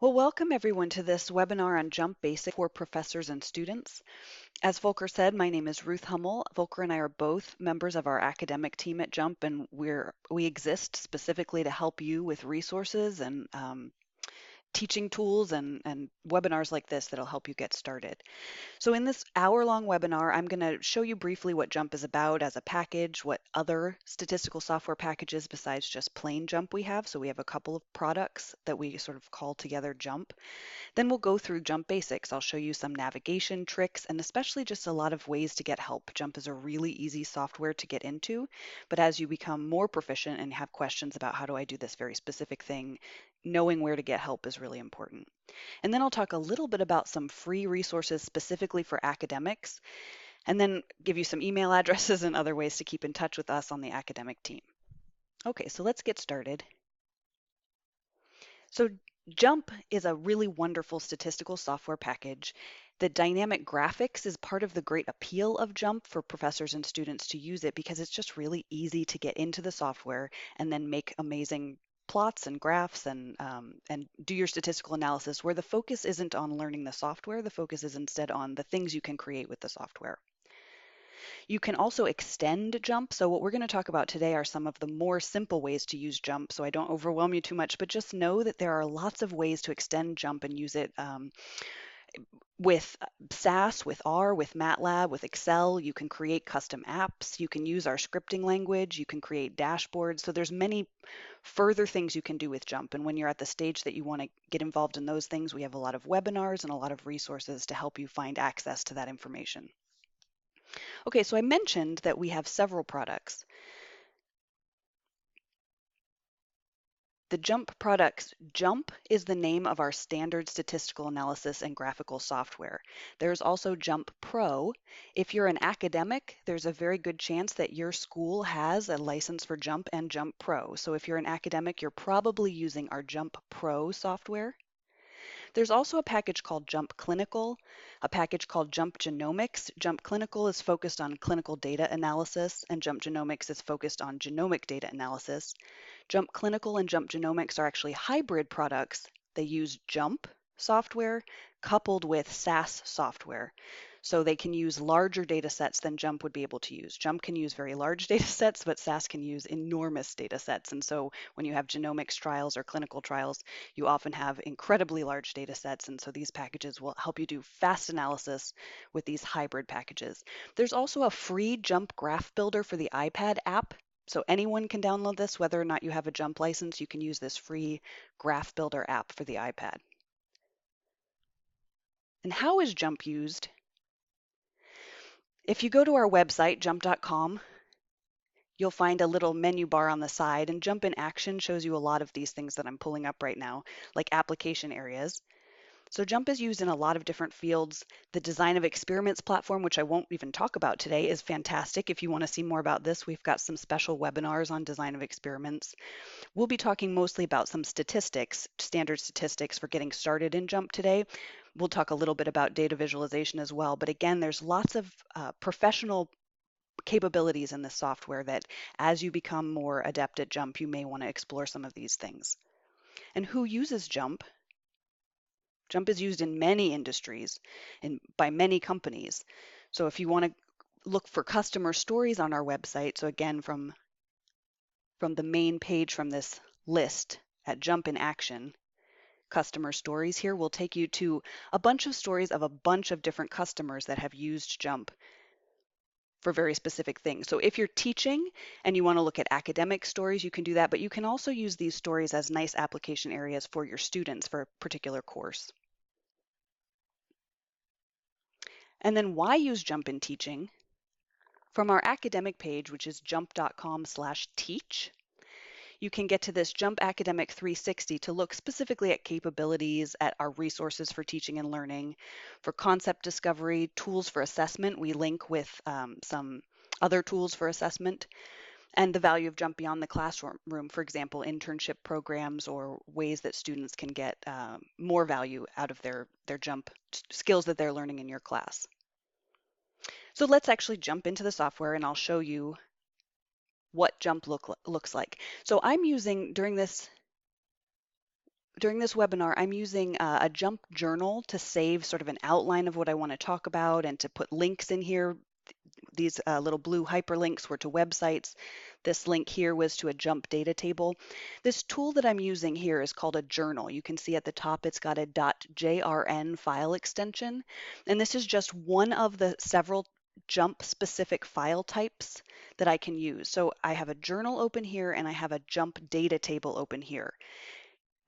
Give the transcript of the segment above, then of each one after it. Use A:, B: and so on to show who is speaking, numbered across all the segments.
A: Well, welcome everyone to this webinar on JMP Basics for professors and students. As Volker said, my name is Ruth Hummel. Volker and I are both members of our academic team at JMP, and we exist specifically to help you with resources and teaching tools and webinars like this that'll help you get started. So in this hour-long webinar, I'm going to show you briefly what JMP is about as a package, what other statistical software packages besides just plain JMP we have. So we have a couple of products that we sort of call together JMP. Then we'll go through JMP Basics. I'll show you some navigation tricks and especially just a lot of ways to get help. JMP is a really easy software to get into, but as you become more proficient and have questions about how do I do this very specific thing, knowing where to get help is really important. And then I'll talk a little bit about some free resources specifically for academics, and then give you some email addresses and other ways to keep in touch with us on the academic team. Okay, so let's get started. So JMP is a really wonderful statistical software package. The dynamic graphics is part of the great appeal of JMP for professors and students to use it because it's just really easy to get into the software and then make amazing plots and graphs and do your statistical analysis where the focus isn't on learning the software, the focus is instead on the things you can create with the software. You can also extend JMP. So what we're going to talk about today are some of the more simple ways to use JMP. So I don't overwhelm you too much, but just know that there are lots of ways to extend JMP and use it with SAS, with R, with MATLAB, with Excel. You can create custom apps. You can use our scripting language. You can create dashboards. So there's many further things you can do with JMP. And when you're at the stage that you want to get involved in those things, we have a lot of webinars and a lot of resources to help you find access to that information. Okay, so I mentioned that we have several products. The JMP products, JMP is the name of our standard statistical analysis and graphical software. There's also JMP Pro. If you're an academic, there's a very good chance that your school has a license for JMP and JMP Pro. So if you're an academic, you're probably using our JMP Pro software. There's also a package called JMP Clinical, a package called JMP Genomics. JMP Clinical is focused on clinical data analysis, and JMP Genomics is focused on genomic data analysis. JMP Clinical and JMP Genomics are actually hybrid products. They use JMP software coupled with SAS software. So they can use larger data sets than JMP would be able to use. JMP can use very large data sets, but SAS can use enormous data sets. And so when you have genomics trials or clinical trials, you often have incredibly large data sets. And so these packages will help you do fast analysis with these hybrid packages. There's also a free JMP graph builder for the iPad app. So anyone can download this, whether or not you have a JMP license, you can use this free graph builder app for the iPad. And how is JMP used? If you go to our website, jmp.com, you'll find a little menu bar on the side, and JMP in Action shows you a lot of these things that I'm pulling up right now, like application areas. So JMP is used in a lot of different fields. The design of experiments platform, which I won't even talk about today, is fantastic. If you want to see more about this, we've got some special webinars on design of experiments. We'll be talking mostly about some statistics, standard statistics for getting started in JMP today. We'll talk a little bit about data visualization as well. But again, there's lots of professional capabilities in this software that as you become more adept at JMP, you may want to explore some of these things. And who uses JMP? JMP is used in many industries and by many companies. So if you want to look for customer stories on our website, so again, from the main page from this list at JMP in Action, customer stories here will take you to a bunch of stories of a bunch of different customers that have used JMP for very specific things. So if you're teaching and you want to look at academic stories, you can do that, but you can also use these stories as nice application areas for your students for a particular course. And then why use JMP in teaching? From our academic page, which is jmp.com/teach, you can get to this JMP Academic 360 to look specifically at capabilities, at our resources for teaching and learning, for concept discovery, tools for assessment. We link with some other tools for assessment, and the value of JMP beyond the classroom, for example, internship programs or ways that students can get more value out of their JMP skills that they're learning in your class. So let's actually jump into the software and I'll show you what JMP looks like. So I'm using, during this during this webinar, I'm using a JMP journal to save sort of an outline of what I want to talk about and to put links in here. These little blue hyperlinks were to websites. This link here was to a JMP data table. This tool that I'm using here is called a journal. You can see at the top it's got a .jrn file extension, and this is just one of the several JMP specific file types that I can use. So I have a journal open here and I have a JMP data table open here.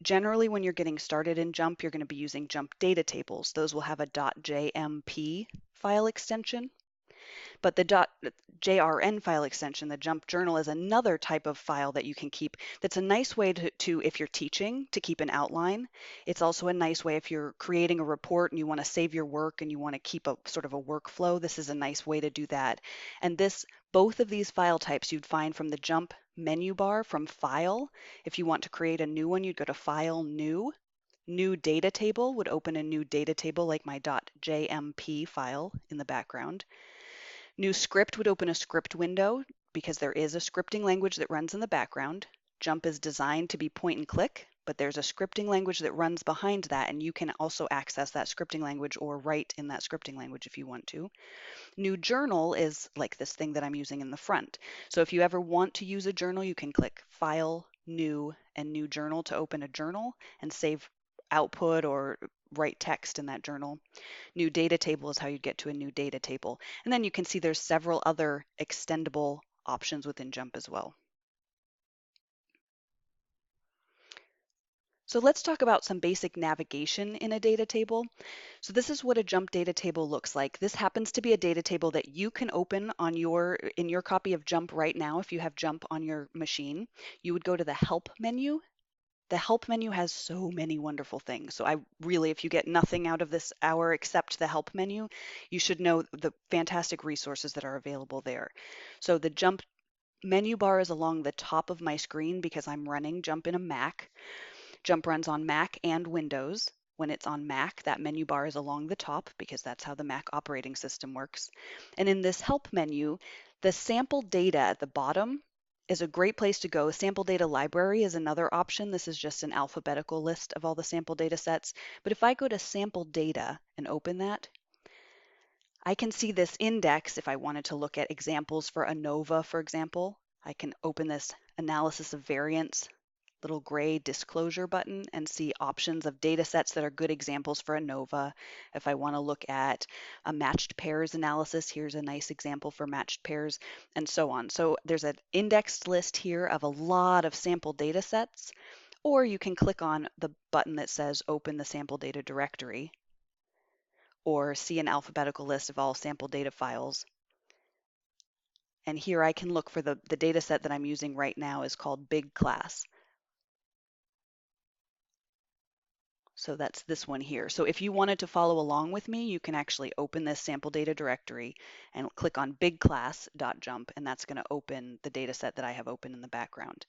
A: Generally, when you're getting started in JMP, you're going to be using JMP data tables. Those will have a .jmp file extension. But the .jrn file extension, the JMP journal, is another type of file that you can keep. That's a nice way to, if you're teaching, to keep an outline. It's also a nice way if you're creating a report and you want to save your work and you want to keep a sort of a workflow. This is a nice way to do that. And both of these file types you'd find from the JMP menu bar from File. If you want to create a new one, you'd go to File, New. New data table would open a new data table like my .jmp file in the background. New script would open a script window because there is a scripting language that runs in the background. JMP is designed to be point and click, but there's a scripting language that runs behind that, and you can also access that scripting language or write in that scripting language if you want to. New journal is like this thing that I'm using in the front. So if you ever want to use a journal, you can click File, New, and New Journal to open a journal and save output or write text in that journal. New data table is how you get to a new data table. And then you can see there's several other extendable options within JMP as well. So let's talk about some basic navigation in a data table. So this is what a JMP data table looks like. This happens to be a data table that you can open on in your copy of JMP right now if you have JMP on your machine. You would go to the Help menu. The Help menu has so many wonderful things. So if you get nothing out of this hour except the Help menu, you should know the fantastic resources that are available there. So the JMP menu bar is along the top of my screen because I'm running JMP in a Mac. JMP runs on Mac and Windows. When it's on Mac, that menu bar is along the top because that's how the Mac operating system works. And in this Help menu, the sample data at the bottom is a great place to go. Sample data library is another option. This is just an alphabetical list of all the sample data sets. But if I go to sample data and open that, I can see this index if I wanted to look at examples for ANOVA, for example. I can open this analysis of variance little gray disclosure button and see options of data sets that are good examples for ANOVA. If I want to look at a matched pairs analysis, here's a nice example for matched pairs, and so on. So there's an indexed list here of a lot of sample data sets, or you can click on the button that says open the sample data directory, or see an alphabetical list of all sample data files. And here I can look for the data set that I'm using right now is called Big Class. So that's this one here. So if you wanted to follow along with me, you can actually open this sample data directory and click on bigclass.jmp, and that's going to open the data set that I have open in the background.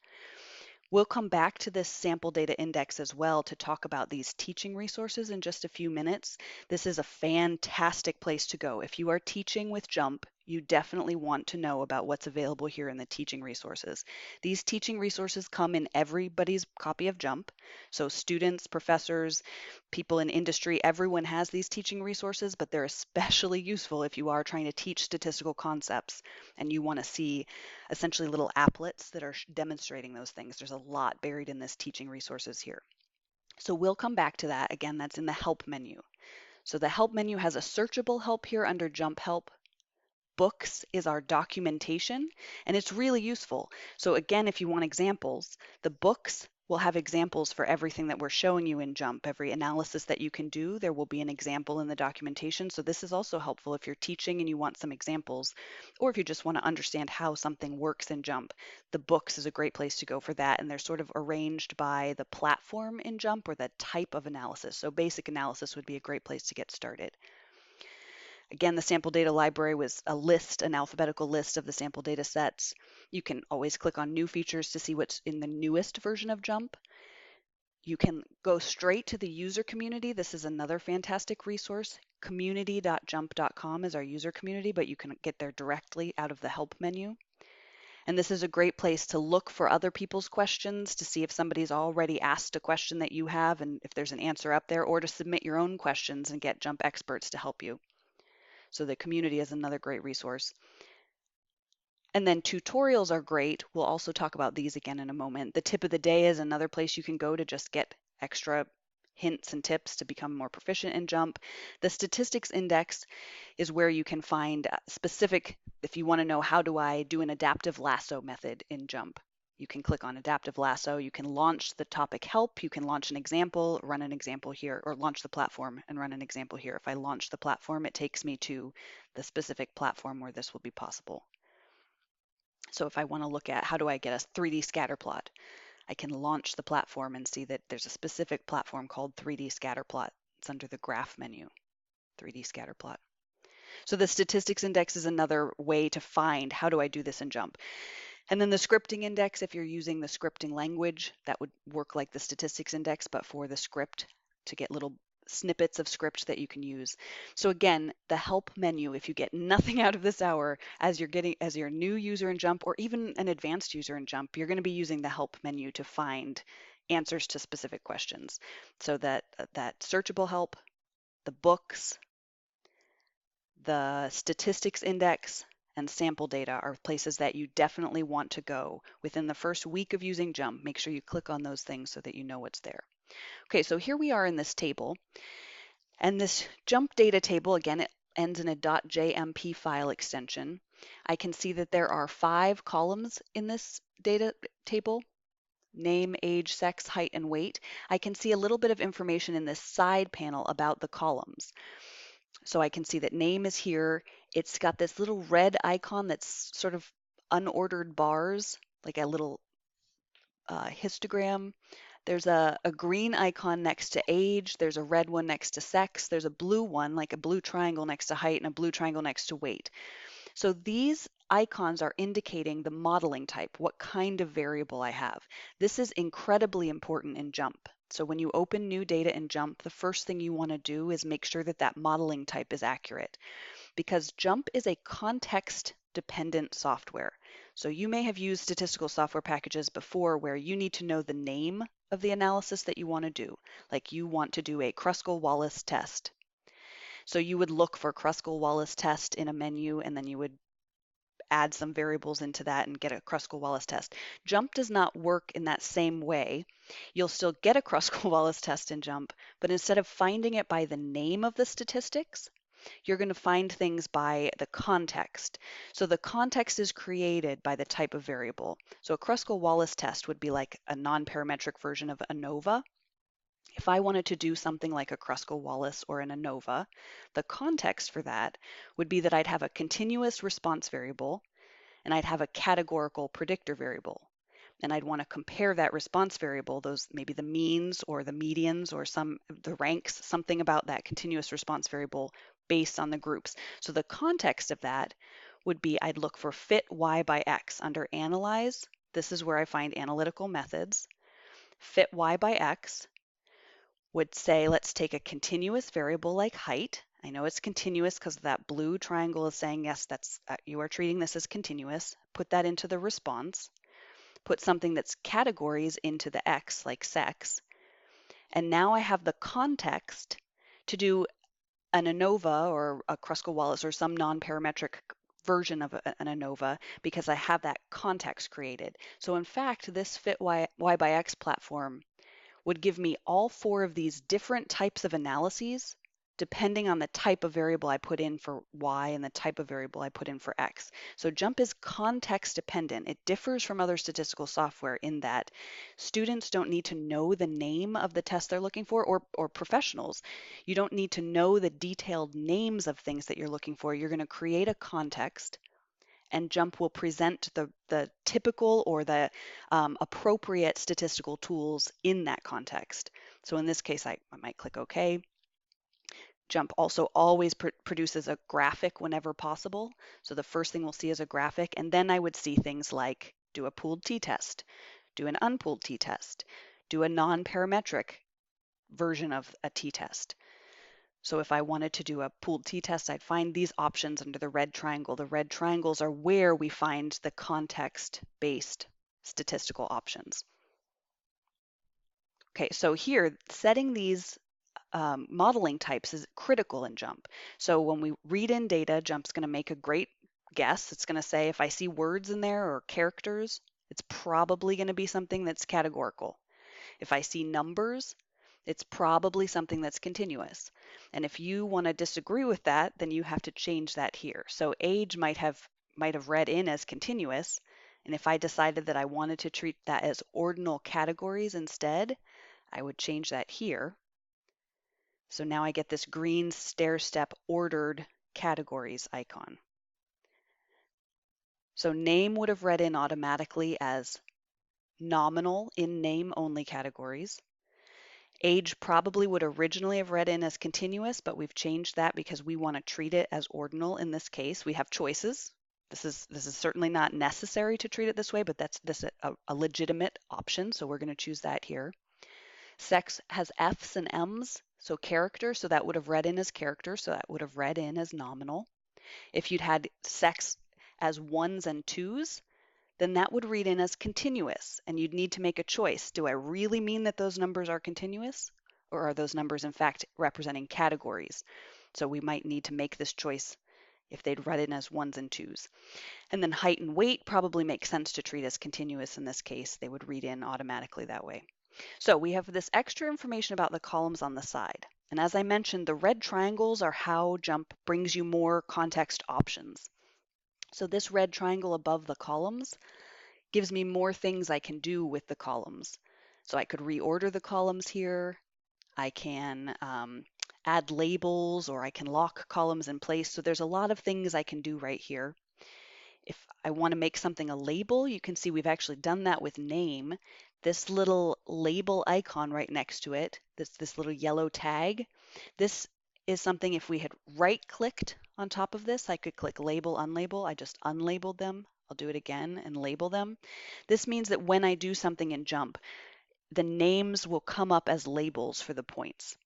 A: We'll come back to this sample data index as well to talk about these teaching resources in just a few minutes. This is a fantastic place to go. If you are teaching with JMP, you definitely want to know about what's available here in the teaching resources. These teaching resources come in everybody's copy of JMP. So students, professors, people in industry, everyone has these teaching resources, but they're especially useful if you are trying to teach statistical concepts and you want to see essentially little applets that are demonstrating those things. There's a lot buried in this teaching resources here. So we'll come back to that. Again, that's in the Help menu. So the Help menu has a searchable help here under JMP Help. Books is our documentation, and it's really useful. So again, if you want examples, the books will have examples for everything that we're showing you in JMP. Every analysis that you can do, there will be an example in the documentation. So this is also helpful if you're teaching and you want some examples, or if you just want to understand how something works in JMP. The books is a great place to go for that, and they're sort of arranged by the platform in JMP or the type of analysis. So basic analysis would be a great place to get started. Again, the sample data library was a list, an alphabetical list of the sample data sets. You can always click on new features to see what's in the newest version of JMP. You can go straight to the user community. This is another fantastic resource. Community.jmp.com is our user community, but you can get there directly out of the help menu. And this is a great place to look for other people's questions to see if somebody's already asked a question that you have and if there's an answer up there, or to submit your own questions and get JMP experts to help you. So the community is another great resource. And then tutorials are great. We'll also talk about these again in a moment. The tip of the day is another place you can go to just get extra hints and tips to become more proficient in JMP. The statistics index is where you can find specific, if you want to know how do I do an adaptive lasso method in JMP, you can click on adaptive lasso. You can launch the topic help. You can launch an example, run an example here, or launch the platform and run an example here. If I launch the platform, it takes me to the specific platform where this will be possible. So if I want to look at how do I get a 3D scatter plot, I can launch the platform and see that there's a specific platform called 3D scatter plot. It's under the graph menu, 3D scatter plot. So the statistics index is another way to find how do I do this in JMP. And then the scripting index, if you're using the scripting language, that would work like the statistics index, but for the script to get little snippets of script that you can use. So again, the help menu, if you get nothing out of this hour as you're a new user in JMP or even an advanced user in JMP, you're going to be using the help menu to find answers to specific questions. So that searchable help, the books, the statistics index, and sample data are places that you definitely want to go within the first week of using JMP. Make sure you click on those things so that you know what's there. Okay, so here we are in this table. And this JMP data table, again, it ends in a .jmp file extension. I can see that there are 5 columns in this data table: name, age, sex, height, and weight. I can see a little bit of information in this side panel about the columns. So I can see that name is here. It's got this little red icon that's sort of unordered bars, like a little histogram. There's a green icon next to age. There's a red one next to sex. There's a blue one, like a blue triangle next to height, and a blue triangle next to weight. So these icons are indicating the modeling type, what kind of variable I have. This is incredibly important in JMP. So when you open new data in JMP, the first thing you want to do is make sure that that modeling type is accurate, because JMP is a context-dependent software. So you may have used statistical software packages before where you need to know the name of the analysis that you want to do. Like you want to do a Kruskal-Wallis test. So you would look for Kruskal-Wallis test in a menu, and then you would add some variables into that and get a Kruskal-Wallis test. JMP does not work in that same way. You'll still get a Kruskal-Wallis test in JMP, but instead of finding it by the name of the statistics, you're going to find things by the context. So the context is created by the type of variable. So a Kruskal-Wallis test would be like a non-parametric version of ANOVA. If I wanted to do something like a Kruskal-Wallis or an ANOVA, the context for that would be that I'd have a continuous response variable and I'd have a categorical predictor variable. And I'd want to compare that response variable, those maybe the means or the medians or the ranks, something about that continuous response variable based on the groups. So the context of that would be I'd look for fit y by x under analyze. This is where I find analytical methods. Fit y by x would say, let's take a continuous variable like height. I know it's continuous because that blue triangle is saying, yes, you are treating this as continuous. Put that into the response. Put something that's categories into the X, like sex. And now I have the context to do an ANOVA or a Kruskal-Wallis or some non-parametric version of an ANOVA because I have that context created. So in fact, this fit y by x platform would give me all 4 of these different types of analyses depending on the type of variable I put in for y and the type of variable I put in for x. So JMP is context dependent. It differs from other statistical software in that students don't need to know the name of the test they're looking for, or professionals. You don't need to know the detailed names of things that you're looking for. You're going to create a context, and JMP will present the typical or the appropriate statistical tools in that context. So in this case, I might click OK. JMP also always produces a graphic whenever possible. So the first thing we'll see is a graphic, and then I would see things like do a pooled t-test, do an unpooled t-test, do a non-parametric version of a t-test. So if I wanted to do a pooled t-test, I'd find these options under the red triangle. The red triangles are where we find the context-based statistical options. Okay, so here, setting these modeling types is critical in JMP. So when we read in data, JMP's going to make a great guess. It's going to say if I see words in there or characters, it's probably going to be something that's categorical. If I see numbers, it's probably something that's continuous. And if you want to disagree with that, then you have to change that here. So age might have read in as continuous, and if I decided that I wanted to treat that as ordinal categories instead, I would change that here. So now I get this green stair-step ordered categories icon. So name would have read in automatically as nominal in name only categories. Age probably would originally have read in as continuous, but we've changed that because we want to treat it as ordinal in this case. We have choices. This is certainly not necessary to treat it this way, but that's a legitimate option, so we're going to choose that here. Sex has F's and M's, so character, so that would have read in as character, so that would have read in as nominal. If you'd had sex as ones and twos, then that would read in as continuous, and you'd need to make a choice. Do I really mean that those numbers are continuous, or are those numbers in fact representing categories? So we might need to make this choice if they'd read in as ones and twos. And then height and weight probably make sense to treat as continuous in this case. They would read in automatically that way. So we have this extra information about the columns on the side. And as I mentioned, the red triangles are how JMP brings you more context options. So this red triangle above the columns gives me more things I can do with the columns. So I could reorder the columns here. I can add labels, or I can lock columns in place. So there's a lot of things I can do right here. If I want to make something a label, you can see we've actually done that with name. This little label icon right next to it, this little yellow tag, this is something if we had right-clicked on top of this, I could click label, unlabel. I just unlabeled them. I'll do it again and label them. This means that when I do something in JMP, the names will come up as labels for the points.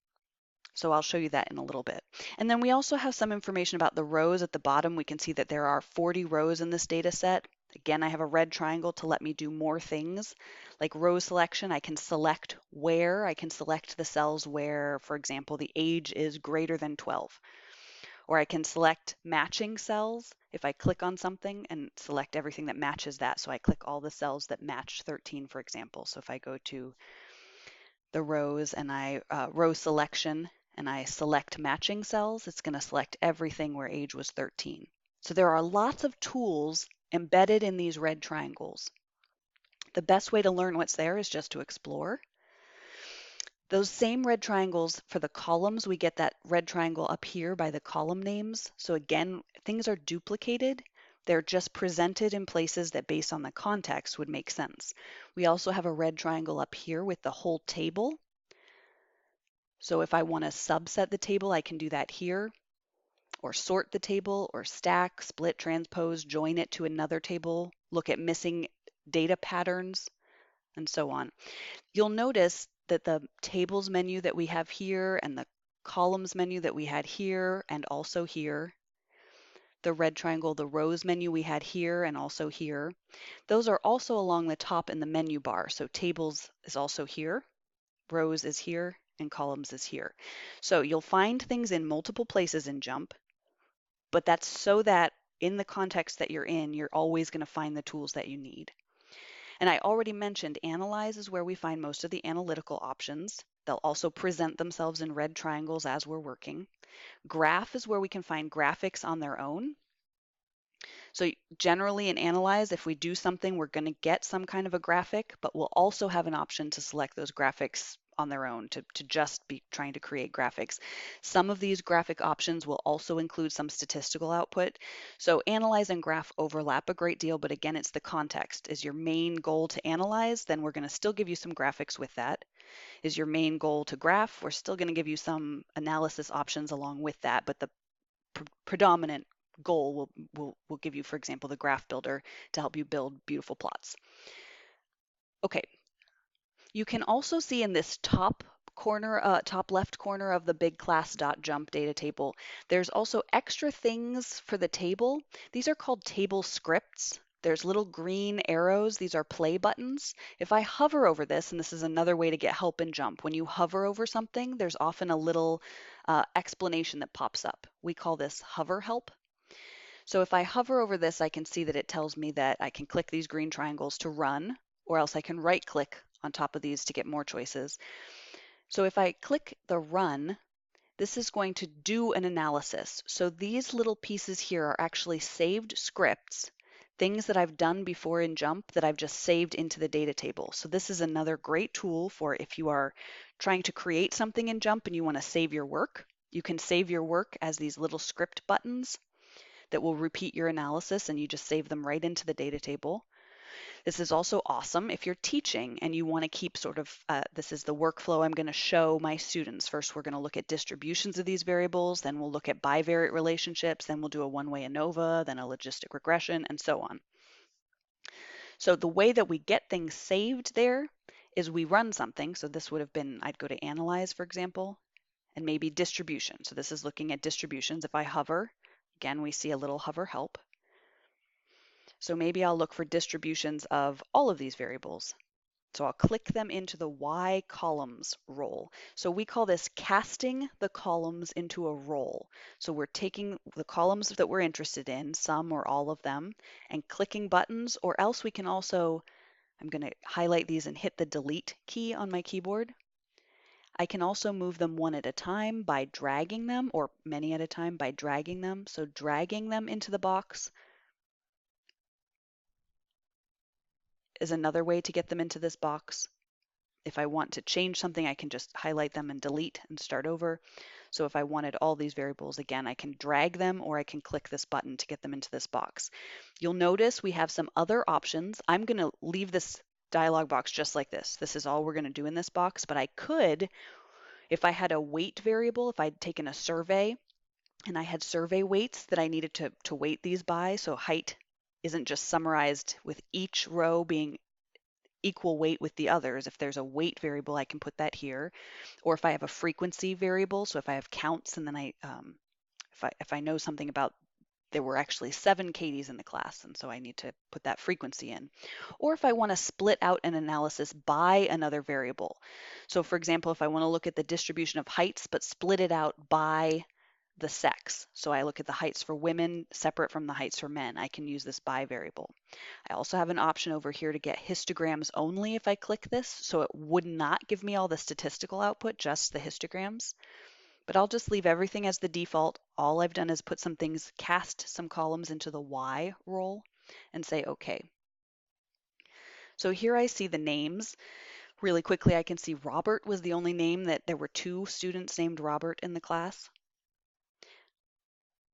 A: So I'll show you that in a little bit. And then we also have some information about the rows at the bottom. We can see that there are 40 rows in this data set. Again, I have a red triangle to let me do more things. Like row selection, I can select where. I can select the cells where, for example, the age is greater than 12. Or I can select matching cells if I click on something and select everything that matches that. So I click all the cells that match 13, for example. So if I go to the rows and I row selection, and I select matching cells, it's going to select everything where age was 13. So there are lots of tools embedded in these red triangles. The best way to learn what's there is just to explore. Those same red triangles for the columns, we get that red triangle up here by the column names. So again, things are duplicated. They're just presented in places that based on the context would make sense. We also have a red triangle up here with the whole table. So if I want to subset the table, I can do that here, or sort the table, or stack, split, transpose, join it to another table, look at missing data patterns, and so on. You'll notice that the tables menu that we have here and the columns menu that we had here and also here, the red triangle, the rows menu we had here and also here, those are also along the top in the menu bar. So tables is also here, rows is here, and columns is here. So you'll find things in multiple places in JMP, but that's so that in the context that you're in, you're always going to find the tools that you need. And I already mentioned Analyze is where we find most of the analytical options. They'll also present themselves in red triangles as we're working. Graph is where we can find graphics on their own. So generally in Analyze, if we do something, we're going to get some kind of a graphic, but we'll also have an option to select those graphics on their own to just be trying to create graphics. Some of these graphic options will also include some statistical output. So Analyze and Graph overlap a great deal, but again, it's the context. Is your main goal to analyze? Then we're going to still give you some graphics with that. Is your main goal to graph? We're still going to give you some analysis options along with that, but the predominant goal will give you, for example, the graph builder to help you build beautiful plots. Okay. You can also see in this top top left corner of the big class.jump data table, there's also extra things for the table. These are called table scripts. There's little green arrows. These are play buttons. If I hover over this, and this is another way to get help in JMP, when you hover over something, there's often a little explanation that pops up. We call this hover help. So if I hover over this, I can see that it tells me that I can click these green triangles to run, or else I can right click on top of these to get more choices. So if I click the run, this is going to do an analysis. So these little pieces here are actually saved scripts, things that I've done before in JMP that I've just saved into the data table. So this is another great tool for if you are trying to create something in JMP and you want to save your work. You can save your work as these little script buttons that will repeat your analysis, and you just save them right into the data table. This is also awesome if you're teaching and you want to keep sort of, this is the workflow I'm going to show my students. First, we're going to look at distributions of these variables, then we'll look at bivariate relationships, then we'll do a one-way ANOVA, then a logistic regression, and so on. So the way that we get things saved there is we run something. So this would have been, I'd go to Analyze, for example, and maybe Distribution. So this is looking at distributions. If I hover, again, we see a little hover help. So maybe I'll look for distributions of all of these variables. So I'll click them into the Y columns role. So we call this casting the columns into a role. So we're taking the columns that we're interested in, some or all of them, and clicking buttons, or else we can also, I'm going to highlight these and hit the delete key on my keyboard. I can also move them one at a time by dragging them, or many at a time by dragging them. So dragging them into the box is another way to get them into this box. If I want to change something, I can just highlight them and delete and start over. So if I wanted all these variables, again, I can drag them or I can click this button to get them into this box. You'll notice we have some other options. I'm going to leave this dialog box just like this. This is all we're going to do in this box, but I could, if I had a weight variable, if I'd taken a survey and I had survey weights that I needed to weight these by, so height isn't just summarized with each row being equal weight with the others. If there's a weight variable, I can put that here. Or if I have a frequency variable, so if I have counts and then if I know something about there were actually 7 Katies in the class, and so I need to put that frequency in. Or if I want to split out an analysis by another variable. So for example, if I want to look at the distribution of heights, but split it out by the sex. So I look at the heights for women separate from the heights for men. I can use this by variable. I also have an option over here to get histograms only if I click this. So it would not give me all the statistical output, just the histograms. But I'll just leave everything as the default. All I've done is put some things, cast some columns into the Y role and say OK. So here I see the names. Really quickly, I can see Robert was the only name that there were 2 students named Robert in the class.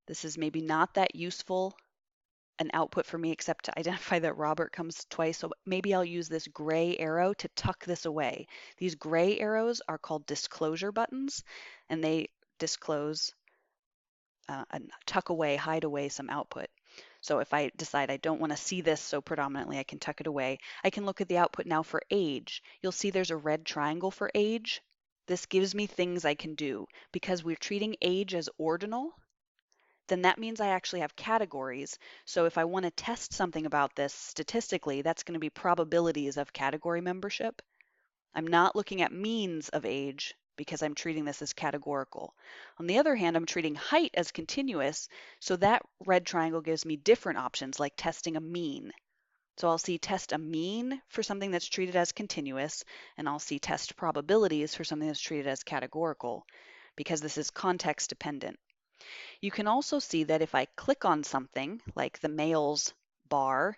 A: This is maybe not that useful an output for me except to identify that Robert comes twice. So maybe I'll use this gray arrow to tuck this away. These gray arrows are called disclosure buttons, and they disclose and tuck away, hide away some output. So if I decide I don't want to see this so predominantly, I can tuck it away. I can look at the output now for age. You'll see there's a red triangle for age. This gives me things I can do. Because we're treating age as ordinal, then that means I actually have categories. So if I want to test something about this statistically, that's going to be probabilities of category membership. I'm not looking at means of age because I'm treating this as categorical. On the other hand, I'm treating height as continuous, so that red triangle gives me different options like testing a mean. So I'll see test a mean for something that's treated as continuous, and I'll see test probabilities for something that's treated as categorical, because this is context dependent. You can also see that if I click on something like the males bar,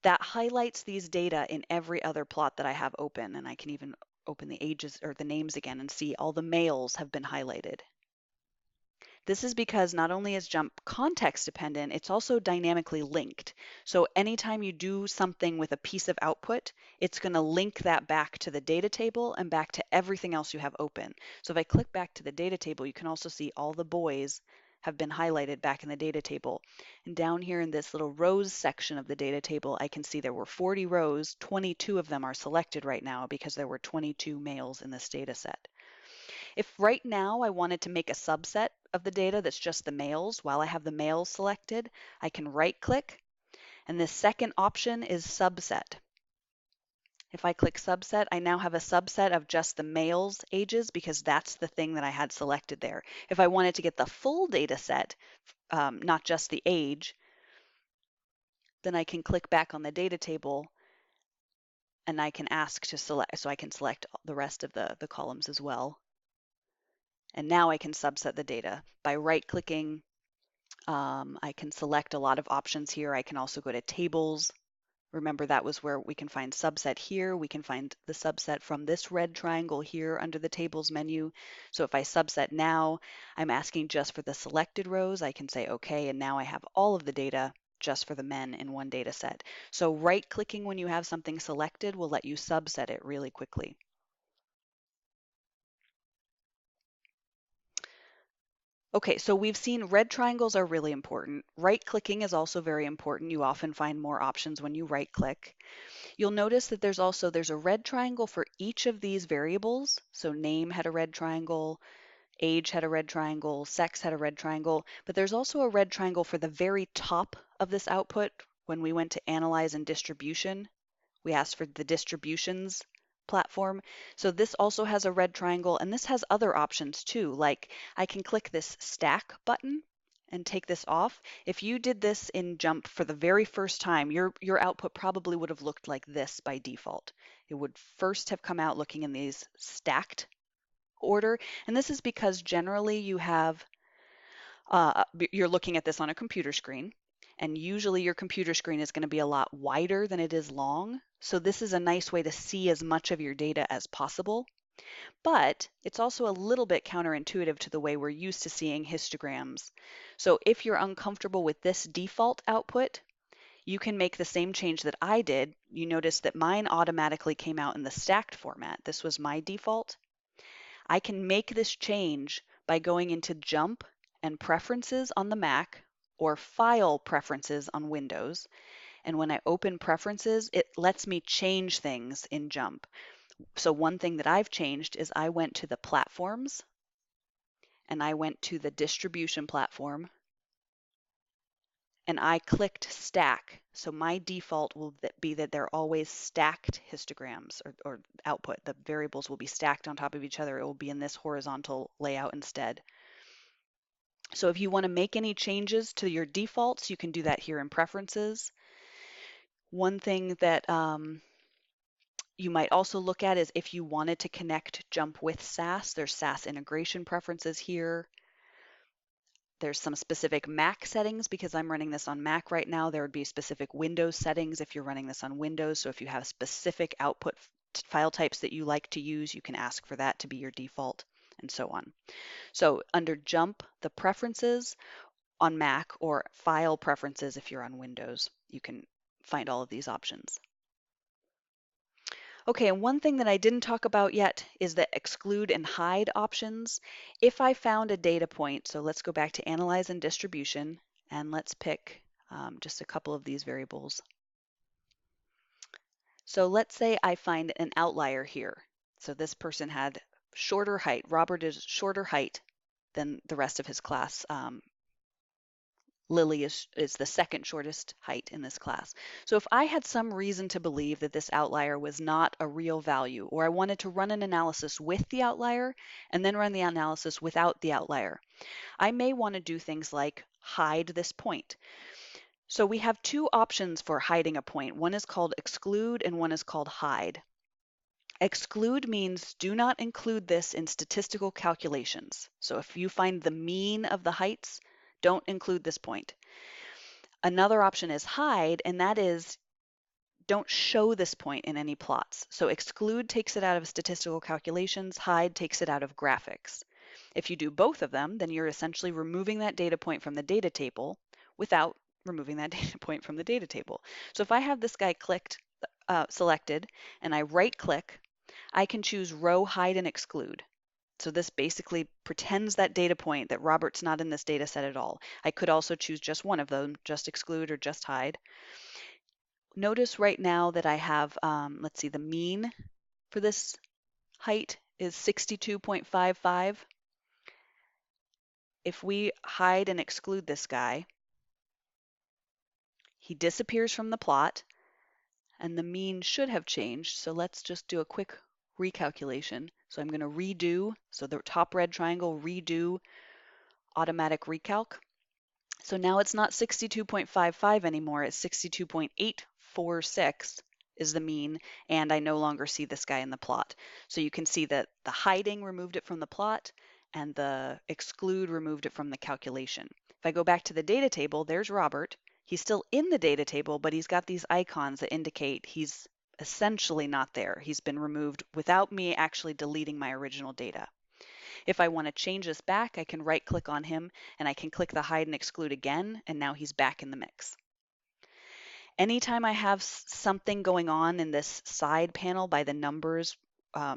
A: that highlights these data in every other plot that I have open, and I can even open the ages or the names again and see all the males have been highlighted. This is because not only is JMP context dependent, it's also dynamically linked. So anytime you do something with a piece of output, it's going to link that back to the data table and back to everything else you have open. So if I click back to the data table, you can also see all the boys have been highlighted back in the data table. And down here in this little rows section of the data table, I can see there were 40 rows, 22 of them are selected right now because there were 22 males in this data set. If right now I wanted to make a subset of the data that's just the males, while I have the males selected, I can right click, and this second option is subset. If I click subset, I now have a subset of just the males' ages because that's the thing that I had selected there. If I wanted to get the full data set, not just the age, then I can click back on the data table and I can ask to select, so I can select the rest of the columns as well. And now I can subset the data by right-clicking. I can select a lot of options here. I can also go to tables. Remember, that was where we can find subset here. We can find the subset from this red triangle here under the tables menu. So if I subset now, I'm asking just for the selected rows. I can say OK, and now I have all of the data just for the men in one data set. So right-clicking when you have something selected will let you subset it really quickly. Okay, so we've seen red triangles are really important. Right-clicking is also very important. You often find more options when you right-click. You'll notice that there's a red triangle for each of these variables. So name had a red triangle, age had a red triangle, sex had a red triangle, but there's also a red triangle for the very top of this output. When we went to analyze and distribution, we asked for the distributions platform. So this also has a red triangle, and this has other options too, like I can click this stack button and take this off. If you did this in JMP for the very first time, your output probably would have looked like this by default. It would first have come out looking in these stacked order, and this is because generally you're looking at this on a computer screen, and usually your computer screen is going to be a lot wider than it is long. So this is a nice way to see as much of your data as possible. But it's also a little bit counterintuitive to the way we're used to seeing histograms. So if you're uncomfortable with this default output, you can make the same change that I did. You notice that mine automatically came out in the stacked format. This was my default. I can make this change by going into JMP and Preferences on the Mac or File Preferences on Windows. And when I open Preferences, it lets me change things in JMP. So one thing that I've changed is I went to the platforms and I went to the distribution platform and I clicked stack. So my default will be that they're always stacked histograms or output. The variables will be stacked on top of each other. It will be in this horizontal layout instead. So if you want to make any changes to your defaults, you can do that here in Preferences. One thing that you might also look at is if you wanted to connect JMP with SAS, there's SAS integration preferences here. There's some specific Mac settings because I'm running this on Mac right now. There would be specific Windows settings if you're running this on Windows. So if you have specific output file types that you like to use, you can ask for that to be your default and so on. So under JMP, the preferences on Mac or file preferences if you're on Windows, you can find all of these options. Okay, and one thing that I didn't talk about yet is the exclude and hide options. If I found a data point, so let's go back to analyze and distribution, and let's pick just a couple of these variables. So let's say I find an outlier here. So this person had shorter height. Robert is shorter height than the rest of his class. Lily is the second shortest height in this class. So if I had some reason to believe that this outlier was not a real value, or I wanted to run an analysis with the outlier and then run the analysis without the outlier, I may want to do things like hide this point. So we have two options for hiding a point. One is called exclude and one is called hide. Exclude means do not include this in statistical calculations. So if you find the mean of the heights, don't include this point. Another option is hide, and that is don't show this point in any plots. So exclude takes it out of statistical calculations, hide takes it out of graphics. If you do both of them, then you're essentially removing that data point from the data table without removing that data point from the data table. So if I have this guy selected, and I right click, I can choose row hide and exclude. So this basically pretends that data point that Robert's not in this data set at all. I could also choose just one of them, just exclude or just hide. Notice right now that I have, let's see, the mean for this height is 62.55. If we hide and exclude this guy, he disappears from the plot and the mean should have changed. So let's just do a quick recalculation. So I'm going to redo, so the top red triangle, redo automatic recalc. So now it's not 62.55 anymore, it's 62.846 is the mean, and I no longer see this guy in the plot. So you can see that the hiding removed it from the plot and the exclude removed it from the calculation. If I go back to the data table, there's Robert. He's still in the data table, but he's got these icons that indicate he's essentially not there. He's been removed without me actually deleting my original data. If I want to change this back, I can right click on him and I can click the hide and exclude again, and now he's back in the mix. Anytime I have something going on in this side panel by the numbers,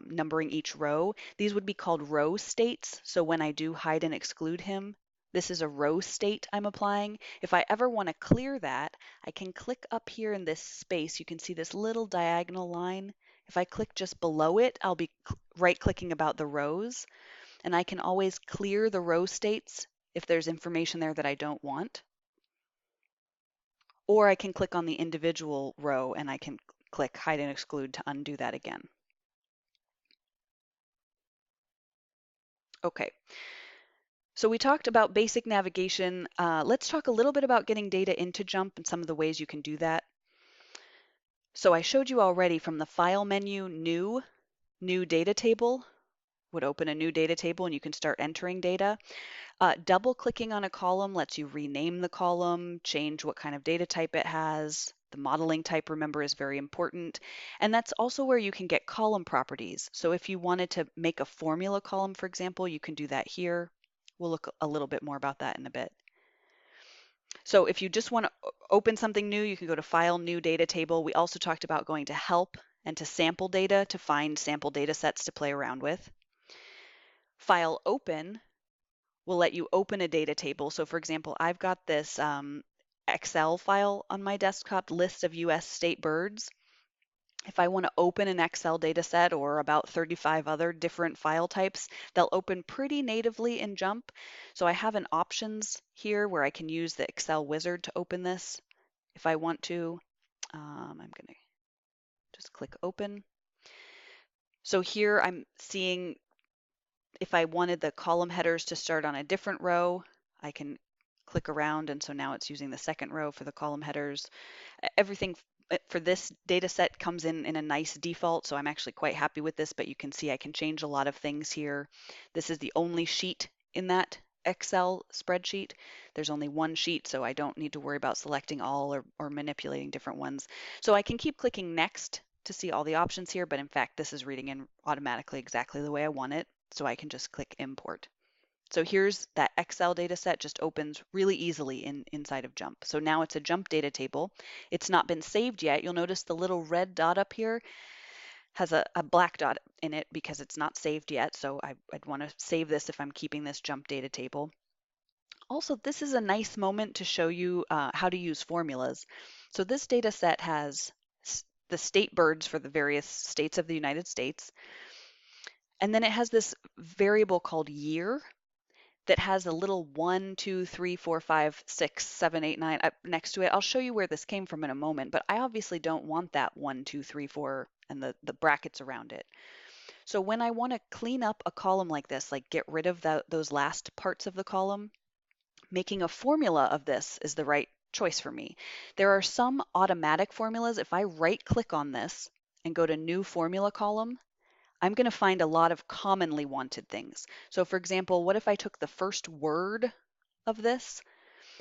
A: numbering each row, these would be called row states. So when I do hide and exclude him, this is a row state I'm applying. If I ever want to clear that, I can click up here in this space. You can see this little diagonal line. If I click just below it, I'll be right clicking about the rows. And I can always clear the row states if there's information there that I don't want. Or I can click on the individual row and I can click hide and exclude to undo that again. Okay, so we talked about basic navigation. Let's talk a little bit about getting data into JMP and some of the ways you can do that. So I showed you already from the File menu, New Data Table would open a new data table and you can start entering data. Double clicking on a column lets you rename the column, change what kind of data type it has. The modeling type, remember, is very important. And that's also where you can get column properties. So if you wanted to make a formula column, for example, you can do that here. We'll look a little bit more about that in a bit. So if you just want to open something new, you can go to File, New Data Table. We also talked about going to Help and to Sample Data to find sample data sets to play around with. File Open will let you open a data table. So for example, I've got this Excel file on my desktop, list of US state birds. If I want to open an Excel data set or about 35 other different file types, they'll open pretty natively in JMP. So I have an options here where I can use the Excel wizard to open this. If I want to, I'm going to just click open. So here I'm seeing if I wanted the column headers to start on a different row, I can click around, and so now it's using the second row for the column headers. Everything for this data set comes in a nice default, so I'm actually quite happy with this, but you can see I can change a lot of things here. This is the only sheet in that Excel spreadsheet. There's only one sheet, so I don't need to worry about selecting all or manipulating different ones. So I can keep clicking next to see all the options here, but in fact, this is reading in automatically exactly the way I want it. So I can just click import. So here's that Excel data set just opens really easily inside of JMP. So now it's a JMP data table. It's not been saved yet. You'll notice the little red dot up here has a black dot in it because it's not saved yet. So I'd want to save this if I'm keeping this JMP data table. Also, this is a nice moment to show you how to use formulas. So this data set has the state birds for the various states of the United States. And then it has this variable called year that has a little 1, 2, 3, 4, 5, 6, 7, 8, 9 up next to it. I'll show you where this came from in a moment, but I obviously don't want that 1, 2, 3, 4 and the brackets around it. So when I want to clean up a column like this, like get rid of those last parts of the column, making a formula of this is the right choice for me. There are some automatic formulas. If I right click on this and go to New Formula Column, I'm going to find a lot of commonly wanted things. So for example, what if I took the first word of this?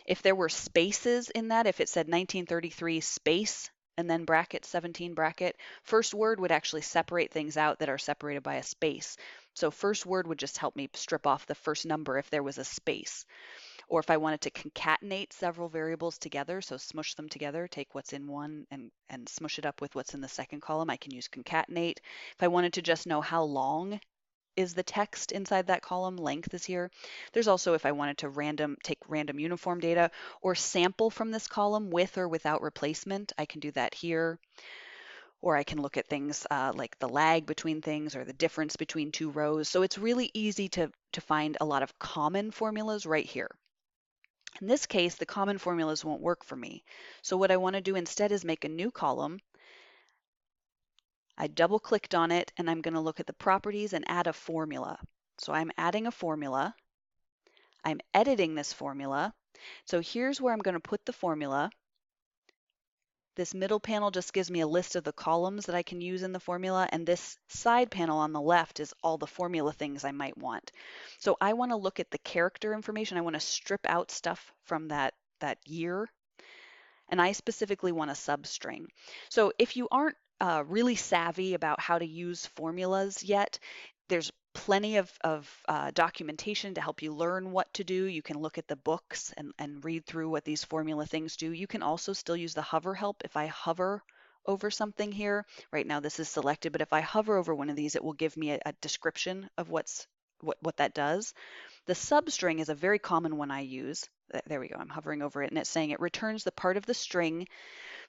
A: If there were spaces in that, if it said 1933 space and then bracket 17 bracket, first word would actually separate things out that are separated by a space. So first word would just help me strip off the first number if there was a space. Or if I wanted to concatenate several variables together, so smush them together, take what's in one and smush it up with what's in the second column, I can use concatenate. If I wanted to just know how long is the text inside that column, length is here. There's also if I wanted to take random uniform data or sample from this column with or without replacement, I can do that here. Or I can look at things like the lag between things or the difference between two rows. So it's really easy to find a lot of common formulas right here. In this case, the common formulas won't work for me. So what I want to do instead is make a new column. I double clicked on it and I'm going to look at the properties and add a formula. So I'm adding a formula. I'm editing this formula. So here's where I'm going to put the formula. This middle panel just gives me a list of the columns that I can use in the formula, and this side panel on the left is all the formula things I might want. So I want to look at the character information. I want to strip out stuff from that year, and I specifically want a substring. So if you aren't really savvy about how to use formulas yet, there's plenty of documentation to help you learn what to do. You can look at the books and read through what these formula things do. You can also still use the hover help. If I hover over something here, right now this is selected, but if I hover over one of these, it will give me a description of what that does. The substring is a very common one I use. There we go, I'm hovering over it, and it's saying it returns the part of the string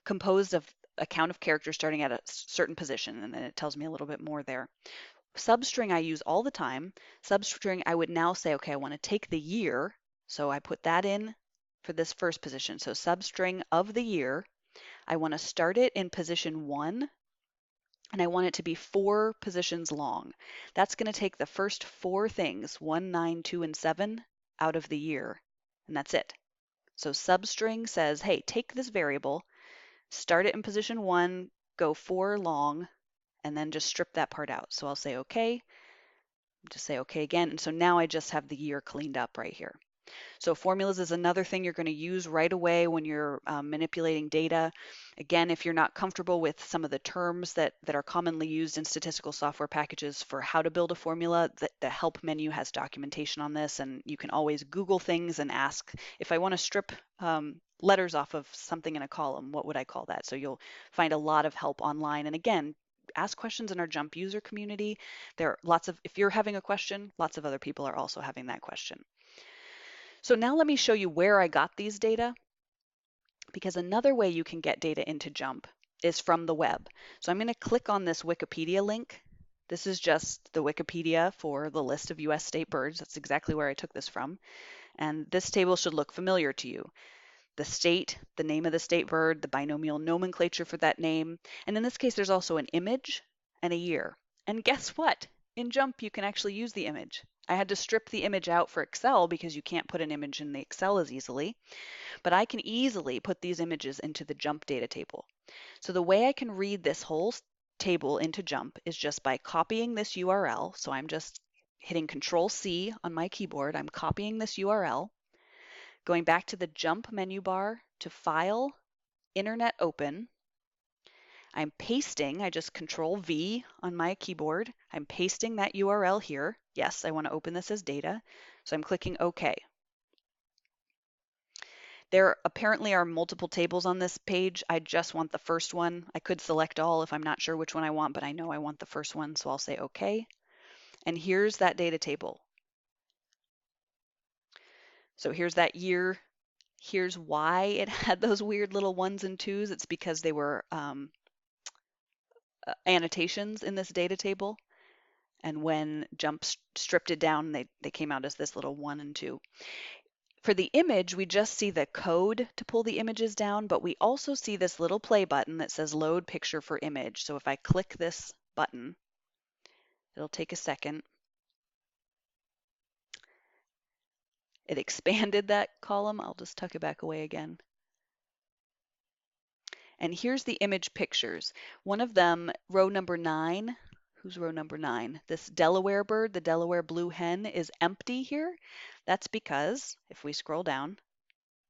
A: composed of a count of characters starting at a certain position, and then it tells me a little bit more there. Substring I use all the time. Substring, I would now say, okay, I want to take the year. So I put that in for this first position. So substring of the year. I want to start it in position 1, and I want it to be 4 positions long. That's going to take the first 4 things, 1, 9, 2, and 7, out of the year. And that's it. So substring says, hey, take this variable, start it in position 1, go 4 long, and then just strip that part out. So I'll say okay, just say okay again. And so now I just have the year cleaned up right here. So formulas is another thing you're going to use right away when you're manipulating data. Again, if you're not comfortable with some of the terms that are commonly used in statistical software packages for how to build a formula, the help menu has documentation on this, and you can always Google things and ask, if I want to strip letters off of something in a column, what would I call that? So you'll find a lot of help online. And again, ask questions in our JMP user community. There are lots of, if you're having a question, lots of other people are also having that question. So now let me show you where I got these data, because another way you can get data into JMP is from the web. So I'm going to click on this Wikipedia link. This is just the Wikipedia for the list of US state birds. That's exactly where I took this from. And this table should look familiar to you. The state, the name of the state bird, the binomial nomenclature for that name. And in this case, there's also an image and a year. And guess what? In JMP, you can actually use the image. I had to strip the image out for Excel because you can't put an image in the Excel as easily, but I can easily put these images into the JMP data table. So the way I can read this whole table into JMP is just by copying this URL. So I'm just hitting Control-C on my keyboard. I'm copying this URL, going back to the JMP menu bar to File, Internet Open. I'm pasting, I just Control-V on my keyboard. I'm pasting that URL here. Yes, I want to open this as data. So I'm clicking OK. There apparently are multiple tables on this page. I just want the first one. I could select all if I'm not sure which one I want, but I know I want the first one, so I'll say OK. And here's that data table. So here's that year. Here's why it had those weird little 1s and 2s. It's because they were annotations in this data table, and when JMP stripped it down, they came out as this little 1 and 2. For the image, we just see the code to pull the images down, but we also see this little play button that says load picture for image. So if I click this button, it'll take a second. It expanded that column. I'll just tuck it back away again. And here's the image pictures. One of them, row number 9, who's row number 9? This Delaware bird, the Delaware blue hen, is empty here. That's because, if we scroll down,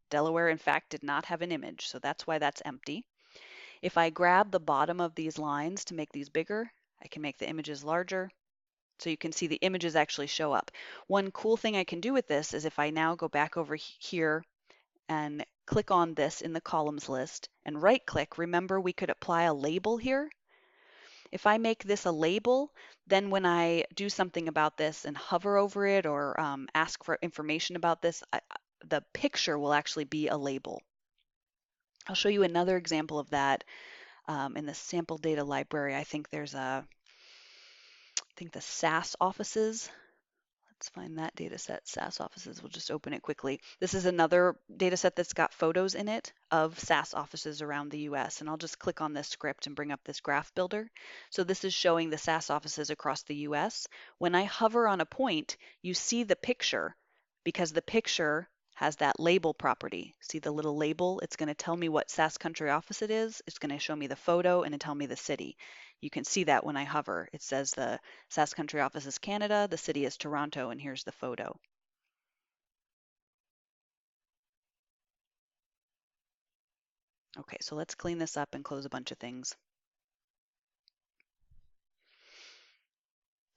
A: Delaware, in fact, did not have an image, so that's why that's empty. If I grab the bottom of these lines to make these bigger, I can make the images larger, so you can see the images actually show up. One cool thing I can do with this is if I now go back over here and click on this in the columns list and right click, remember we could apply a label here. If I make this a label, then when I do something about this and hover over it or ask for information about this, the picture will actually be a label. I'll show you another example of that in the sample data library. I think there's I think the SAS offices. Let's find that data set, SAS offices. We'll just open it quickly. This is another data set that's got photos in it of SAS offices around the US. And I'll just click on this script and bring up this graph builder. So this is showing the SAS offices across the US. When I hover on a point, you see the picture because the picture has that label property. See the little label? It's going to tell me what SAS country office it is. It's going to show me the photo and tell me the city. You can see that when I hover. It says the SAS country office is Canada, the city is Toronto, and here's the photo. Okay, so let's clean this up and close a bunch of things.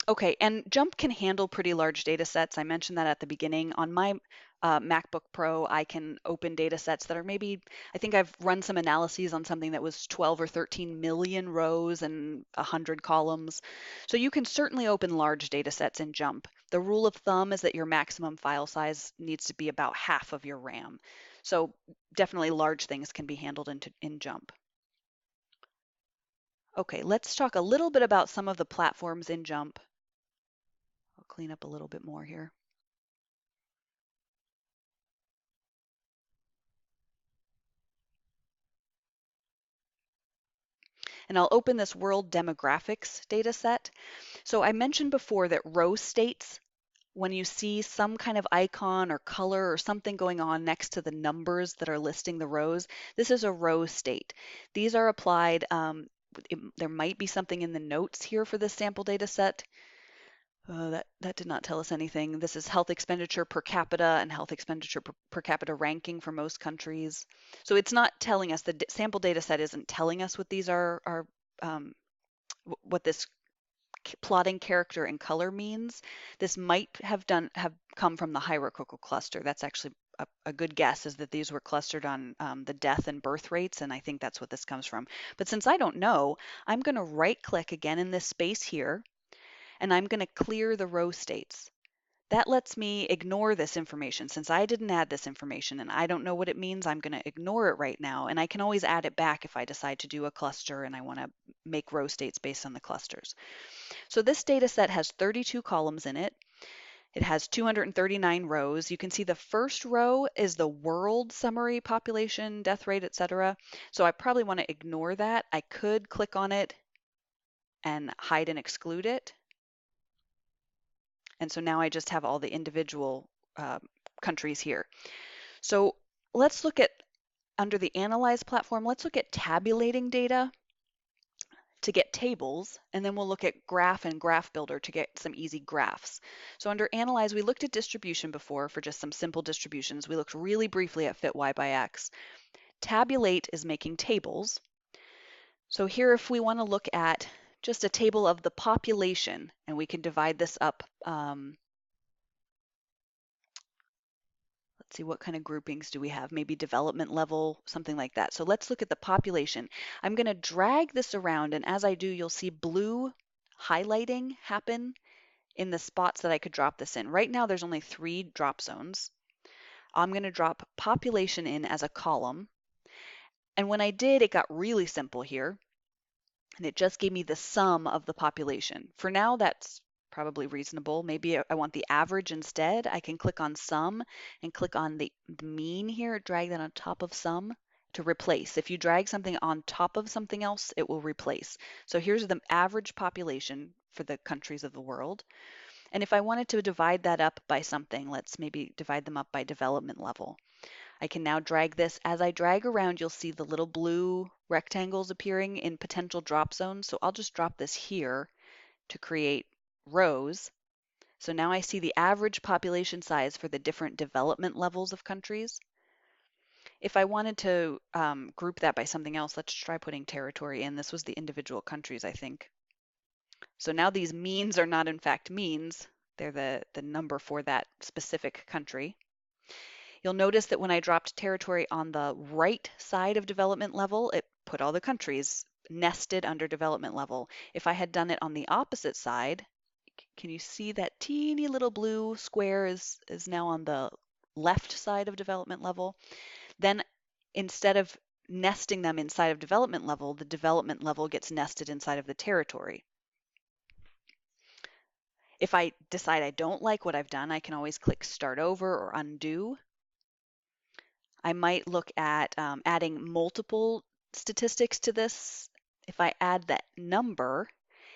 A: Okay, and JMP can handle pretty large data sets. I mentioned that at the beginning. On my MacBook Pro, I can open data sets that are maybe, I think I've run some analyses on something that was 12 or 13 million rows and 100 columns. So you can certainly open large data sets in JMP. The rule of thumb is that your maximum file size needs to be about half of your RAM. So definitely large things can be handled in JMP. Okay, let's talk a little bit about some of the platforms in JMP. I'll clean up a little bit more here. And I'll open this world demographics data set. So I mentioned before that row states, when you see some kind of icon or color or something going on next to the numbers that are listing the rows, this is a row state. These are applied, there might be something in the notes here for this sample data set. That did not tell us anything. This is health expenditure per capita and health expenditure per capita ranking for most countries. So it's not telling us, the sample data set isn't telling us what these are what this plotting character and color means. This might have come from the hierarchical cluster. That's actually a good guess, is that these were clustered on the death and birth rates, and I think that's what this comes from. But since I don't know, I'm going to right click again in this space here, and I'm going to clear the row states. That lets me ignore this information. Since I didn't add this information and I don't know what it means, I'm going to ignore it right now, and I can always add it back if I decide to do a cluster and I want to make row states based on the clusters. So this data set has 32 columns in it. It has 239 rows. You can see the first row is the world summary, population, death rate, etc. So I probably want to ignore that. I could click on it and hide and exclude it. And so now I just have all the individual countries here. So let's look at, under the Analyze platform, let's look at tabulating data to get tables, and then we'll look at Graph and Graph Builder to get some easy graphs. So under Analyze, we looked at distribution before for just some simple distributions. We looked really briefly at fit Y by X. Tabulate is making tables. So here, if we want to look at just a table of the population, and we can divide this up. Let's see, what kind of groupings do we have? Maybe development level, something like that. So let's look at the population. I'm going to drag this around, and as I do, you'll see blue highlighting happen in the spots that I could drop this in. Right now, there's only 3 drop zones. I'm going to drop population in as a column. And when I did, it got really simple here. And it just gave me the sum of the population. For now, that's probably reasonable. Maybe I want the average instead. I can click on sum and click on the mean here, drag that on top of sum to replace. If you drag something on top of something else, it will replace. So here's the average population for the countries of the world. And if I wanted to divide that up by something, let's maybe divide them up by development level. I can now drag this. As I drag around, you'll see the little blue rectangles appearing in potential drop zones. So I'll just drop this here to create rows. So now I see the average population size for the different development levels of countries. If I wanted to group that by something else, let's try putting territory in. This was the individual countries, I think. So now these means are not in fact means. They're the number for that specific country. You'll notice that when I dropped territory on the right side of development level, it put all the countries nested under development level. If I had done it on the opposite side, can you see that teeny little blue square is now on the left side of development level? Then instead of nesting them inside of development level, the development level gets nested inside of the territory. If I decide I don't like what I've done, I can always click Start Over or Undo. I might look at adding multiple statistics to this. If I add that number,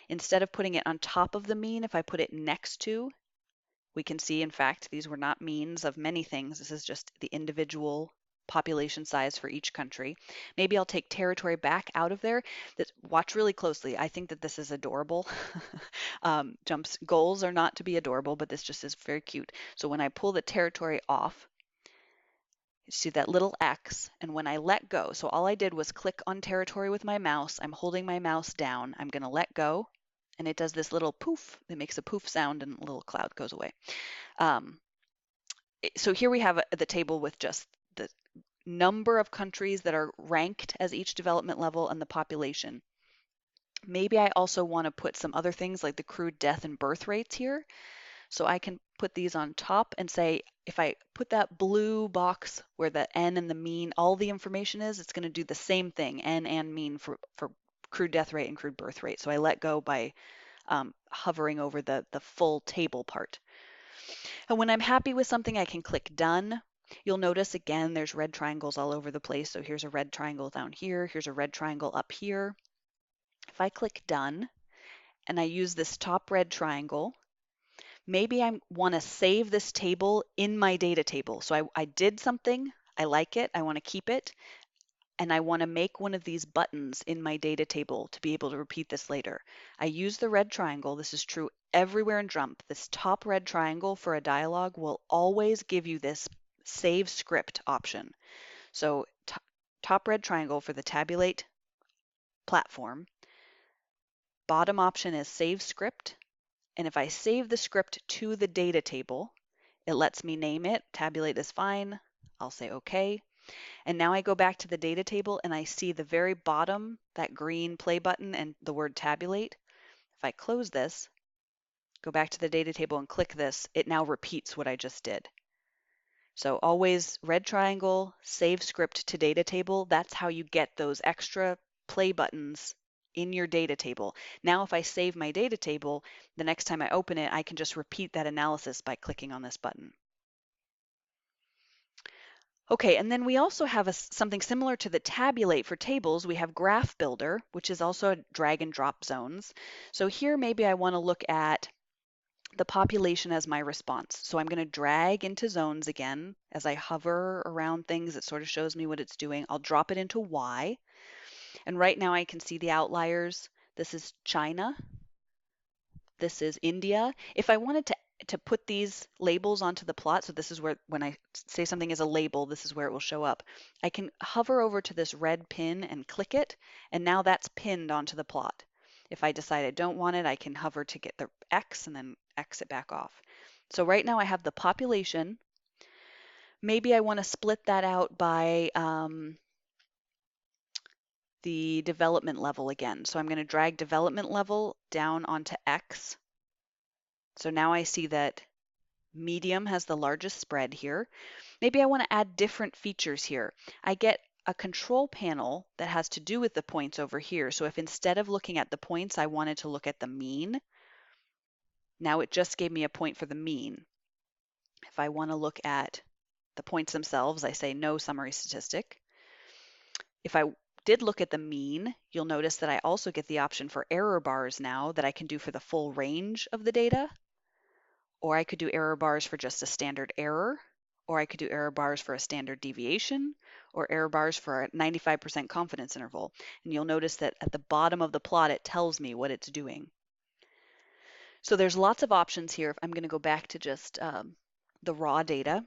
A: instead of putting it on top of the mean, if I put it next to, we can see, in fact, these were not means of many things. This is just the individual population size for each country. Maybe I'll take territory back out of there. Watch really closely. I think that this is adorable. JMP's goals are not to be adorable, but this just is very cute. So when I pull the territory off, you see that little X, and when I let go, so all I did was click on territory with my mouse. I'm holding my mouse down. I'm going to let go, and it does this little poof. It makes a poof sound, and a little cloud goes away. So here we have the table with just the number of countries that are ranked as each development level and the population. Maybe I also want to put some other things like the crude death and birth rates here. So I can put these on top and say, if I put that blue box where the N and the mean, all the information is, it's going to do the same thing, N and mean for crude death rate and crude birth rate. So I let go by hovering over the full table part. And when I'm happy with something, I can click Done. You'll notice again, there's red triangles all over the place. So here's a red triangle down here. Here's a red triangle up here. If I click Done and I use this top red triangle, maybe I want to save this table in my data table. So I did something, I like it, I want to keep it, and I want to make one of these buttons in my data table to be able to repeat this later. I use the red triangle. This is true everywhere in JMP. This top red triangle for a dialog will always give you this Save Script option. So top red triangle for the tabulate platform. Bottom option is Save Script. And if I save the script to the data table, it lets me name it. Tabulate is fine. I'll say OK. And now I go back to the data table and I see the very bottom, that green play button and the word tabulate. If I close this, go back to the data table and click this, it now repeats what I just did. So always red triangle, save script to data table. That's how you get those extra play buttons in your data table. Now if I save my data table, the next time I open it, I can just repeat that analysis by clicking on this button. Okay, and then we also have something similar to the tabulate for tables. We have Graph Builder, which is also drag and drop zones. So here maybe I want to look at the population as my response. So I'm going to drag into zones again. As I hover around things, it sort of shows me what it's doing. I'll drop it into Y. And right now I can see the outliers. This is China. This is India. If I wanted to put these labels onto the plot, so this is where, when I say something is a label, this is where it will show up. I can hover over to this red pin and click it, and now that's pinned onto the plot. If I decide I don't want it, I can hover to get the X and then X it back off. So right now I have the population. Maybe I want to split that out by the development level again. So I'm going to drag development level down onto X. So now I see that medium has the largest spread here. Maybe I want to add different features here. I get a control panel that has to do with the points over here. So if instead of looking at the points, I wanted to look at the mean, now it just gave me a point for the mean. If I want to look at the points themselves, I say no summary statistic. If I did look at the mean, you'll notice that I also get the option for error bars now that I can do for the full range of the data. Or I could do error bars for just a standard error, or I could do error bars for a standard deviation, or error bars for a 95% confidence interval. And you'll notice that at the bottom of the plot, it tells me what it's doing. So there's lots of options here. I'm going to go back to just the raw data.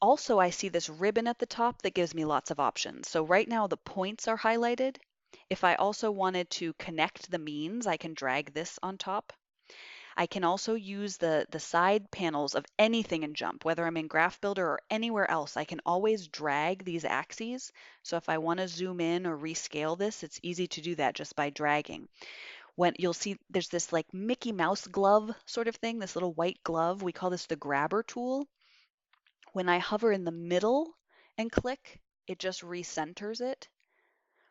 A: Also, I see this ribbon at the top that gives me lots of options. So right now the points are highlighted. If I also wanted to connect the means, I can drag this on top. I can also use the side panels of anything in JMP, whether I'm in Graph Builder or anywhere else. I can always drag these axes. So if I want to zoom in or rescale this, it's easy to do that just by dragging. When you'll see there's this like Mickey Mouse glove sort of thing, this little white glove. We call this the grabber tool. When I hover in the middle and click, it just recenters it.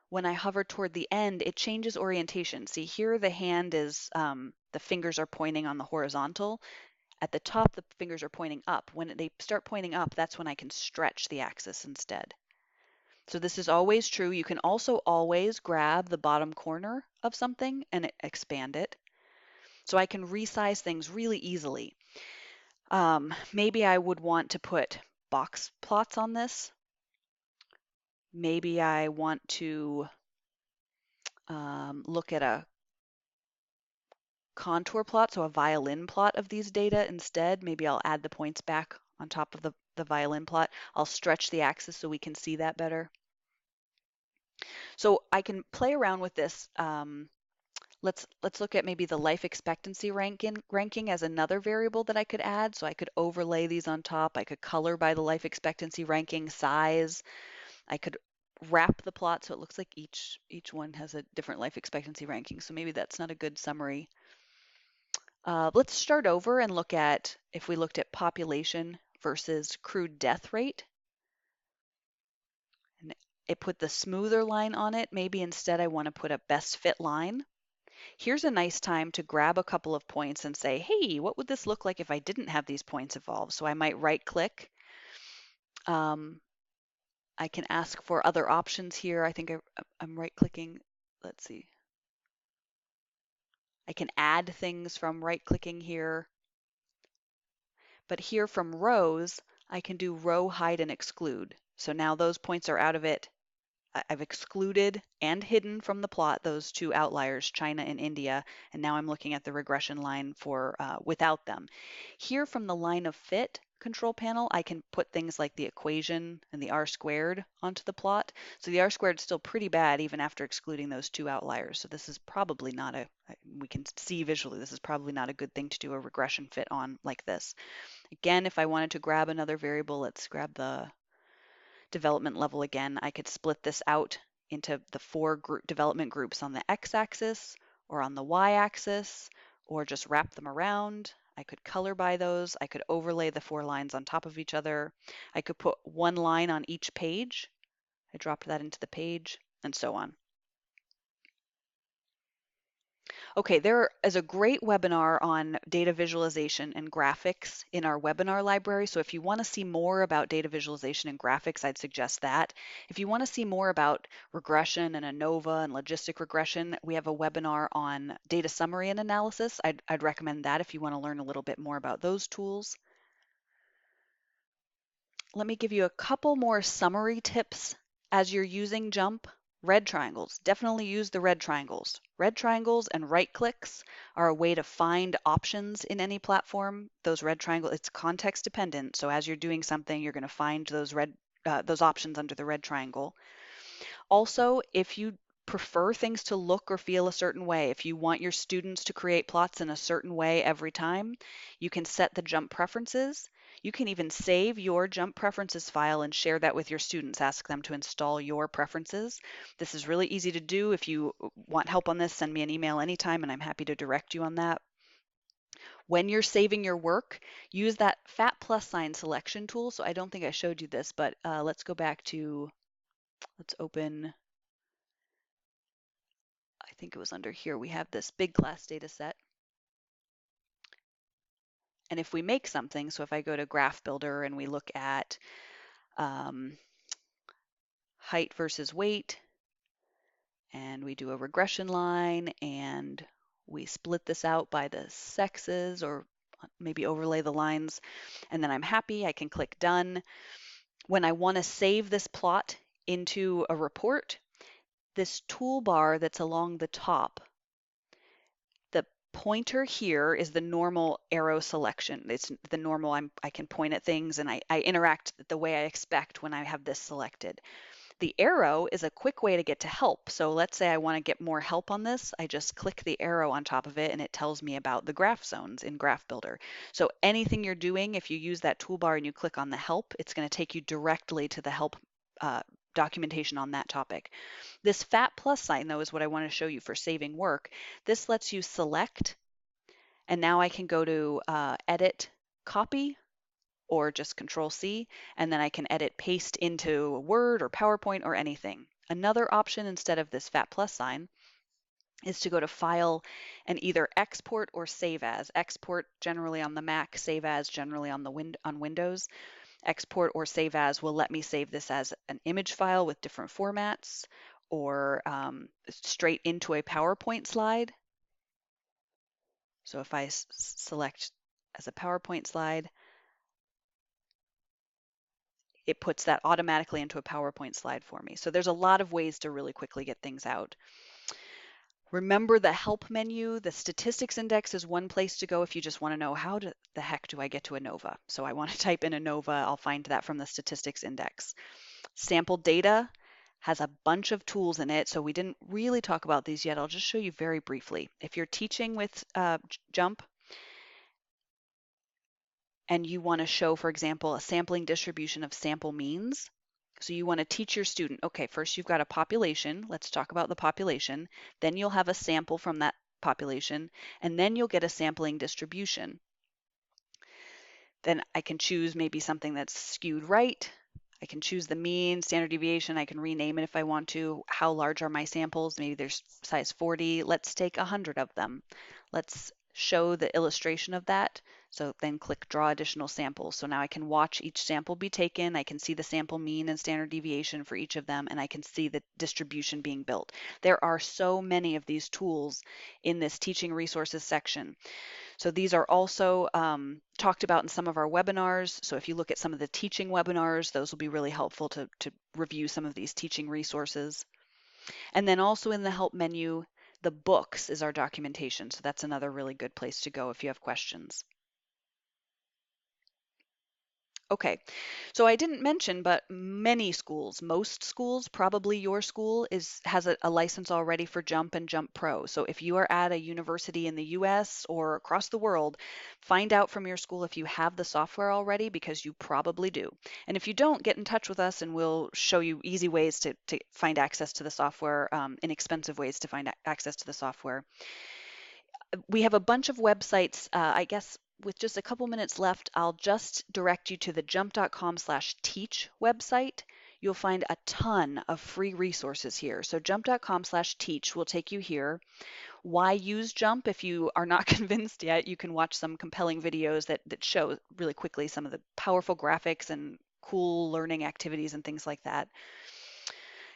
A: When I hover toward the end, it changes orientation. See here, the hand is, the fingers are pointing on the horizontal. At the top, the fingers are pointing up. When they start pointing up, that's when I can stretch the axis instead. So this is always true. You can also always grab the bottom corner of something and expand it. So I can resize things really easily. Maybe I would want to put box plots on this. Maybe I want to look at a contour plot, so a violin plot of these data instead. Maybe I'll add the points back on top of the violin plot. I'll stretch the axis so we can see that better. So I can play around with this. Let's look at maybe the life expectancy ranking as another variable that I could add. So I could overlay these on top. I could color by the life expectancy ranking, size. I could wrap the plot so it looks like each one has a different life expectancy ranking. So maybe that's not a good summary. Let's start over and look at if we looked at population versus crude death rate. And it put the smoother line on it. Maybe instead I want to put a best fit line. Here's a nice time to grab a couple of points and say, hey, what would this look like if I didn't have these points involved? So I might right click. I can ask for other options here. I think I'm right clicking. Let's see. I can add things from right clicking here. But here from rows, I can do row hide and exclude. So now those points are out of it. I've excluded and hidden from the plot those two outliers, China and India, and now I'm looking at the regression line for without them. Here from the line of fit control panel, I can put things like the equation and the r squared onto the plot. So the r squared is still pretty bad even after excluding those two outliers. So this is probably not we can see visually, this is probably not a good thing to do a regression fit on like this. Again, if I wanted to grab another variable, let's grab the development level again. I could split this out into the four development groups on the x-axis or on the y-axis, or just wrap them around. I could color by those. I could overlay the four lines on top of each other. I could put one line on each page. I dropped that into the page, and so on. Okay, there is a great webinar on data visualization and graphics in our webinar library. So if you want to see more about data visualization and graphics, I'd suggest that. If you want to see more about regression and ANOVA and logistic regression, we have a webinar on data summary and analysis. I'd recommend that if you want to learn a little bit more about those tools. Let me give you a couple more summary tips as you're using JMP. Red triangles, definitely use the red triangles. Red triangles and right clicks are a way to find options in any platform. Those red triangles, it's context dependent. So as you're doing something, you're going to find those options under the red triangle. Also, if you prefer things to look or feel a certain way, if you want your students to create plots in a certain way every time, you can set the JMP preferences. You can even save your JMP preferences file and share that with your students. Ask them to install your preferences. This is really easy to do. If you want help on this, send me an email anytime and I'm happy to direct you on that. When you're saving your work, use that fat plus sign selection tool. So I don't think I showed you this, but let's go back to, let's open, I think it was under here. We have this big class data set. And if we make something, so if I go to Graph Builder and we look at height versus weight, and we do a regression line, and we split this out by the sexes, or maybe overlay the lines, and then I'm happy, I can click done. When I want to save this plot into a report, this toolbar that's along the top, the pointer here is the normal arrow selection. It's the normal, I can point at things and I interact the way I expect when I have this selected. The arrow is a quick way to get to help. So let's say I want to get more help on this. I just click the arrow on top of it and it tells me about the graph zones in Graph Builder. So anything you're doing, if you use that toolbar and you click on the help, it's going to take you directly to the help documentation on that topic. This fat plus sign, though, is what I want to show you for saving work. This lets you select, and now I can go to edit, copy, or just Control C, and then I can edit paste into Word or PowerPoint or anything. Another option instead of this fat plus sign is to go to File and either export or save as. Export generally on the Mac, save as generally on Windows. Export or save as will let me save this as an image file with different formats, or straight into a PowerPoint slide. So if I select as a PowerPoint slide, it puts that automatically into a PowerPoint slide for me. So there's a lot of ways to really quickly get things out. Remember the help menu. The statistics index is one place to go if you just want to know how the heck do I get to ANOVA. So I want to type in ANOVA. I'll find that from the statistics index. Sample data has a bunch of tools in it. So we didn't really talk about these yet. I'll just show you very briefly. If you're teaching with JMP, and you want to show, for example, a sampling distribution of sample means. So you want to teach your student, okay, first you've got a population. Let's talk about the population. Then you'll have a sample from that population, and then you'll get a sampling distribution. Then I can choose maybe something that's skewed right. I can choose the mean, standard deviation. I can rename it if I want to. How large are my samples? Maybe there's size 40. Let's take 100 of them. Let's show the illustration of that. So then click draw additional samples. So now I can watch each sample be taken. I can see the sample mean and standard deviation for each of them, and I can see the distribution being built. There are so many of these tools in this teaching resources section. So these are also talked about in some of our webinars. So if you look at some of the teaching webinars, those will be really helpful to review some of these teaching resources. And then also in the help menu, the books is our documentation. So that's another really good place to go if you have questions. Okay, so I didn't mention, but many schools, most schools, probably your school has a license already for JMP and JMP Pro. So if you are at a university in the US or across the world, find out from your school if you have the software already, because you probably do. And if you don't, get in touch with us and we'll show you easy ways to find access to the software, inexpensive ways to find access to the software. We have a bunch of websites. I guess with just a couple minutes left, I'll just direct you to the jmp.com/teach website. You'll find a ton of free resources here. So jmp.com/teach will take you here. Why use JMP? If you are not convinced yet, you can watch some compelling videos that show really quickly some of the powerful graphics and cool learning activities and things like that.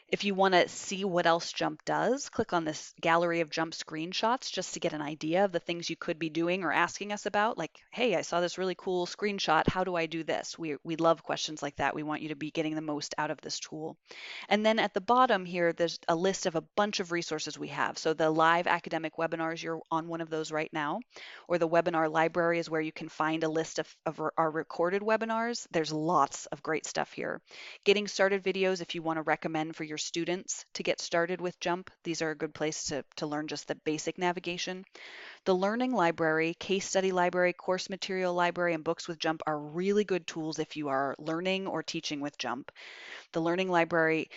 A: If you want to see what else JMP does, click on this gallery of JMP screenshots just to get an idea of the things you could be doing or asking us about. Like, hey, I saw this really cool screenshot. How do I do this? We love questions like that. We want you to be getting the most out of this tool. And then at the bottom here, there's a list of a bunch of resources we have. So the live academic webinars, you're on one of those right now, or the webinar library is where you can find a list of our recorded webinars. There's lots of great stuff here. Getting started videos, if you want to recommend for your students to get started with JMP, these are a good place to learn just the basic navigation. The learning library, case study library, course material library, and books with JMP are really good tools if you are learning or teaching with JMP. The learning library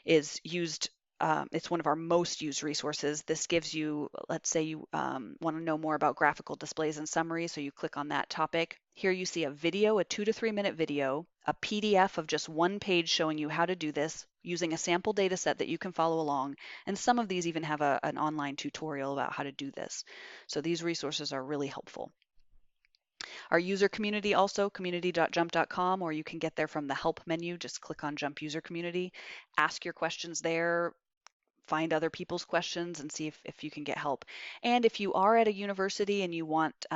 A: is used, it's one of our most used resources. This gives you, let's say you want to know more about graphical displays and summaries, so you click on that topic. Here you see a video, a 2 to 3 minute video, a PDF of just one page showing you how to do this using a sample data set that you can follow along. And some of these even have an online tutorial about how to do this. So these resources are really helpful. Our user community also, community.jmp.com, or you can get there from the help menu. Just click on JMP user community, ask your questions there, find other people's questions and see if you can get help. And if you are at a university and you want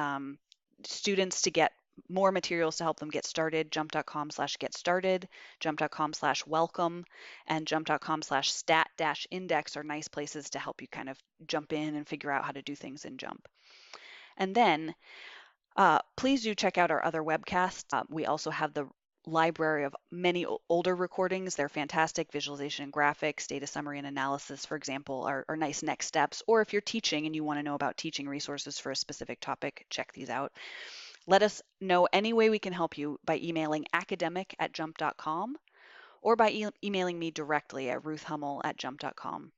A: students to get more materials to help them get started, jmp.com/get started, jmp.com/welcome, and jmp.com/stat-index are nice places to help you kind of jump in and figure out how to do things in JMP. And then please do check out our other webcasts. We also have the library of many older recordings. They're fantastic. Visualization and graphics, data summary and analysis, for example, are nice next steps. Or if you're teaching and you want to know about teaching resources for a specific topic, check these out. Let us know any way we can help you by emailing academic@jump.com or by emailing me directly at ruthhummel@jump.com.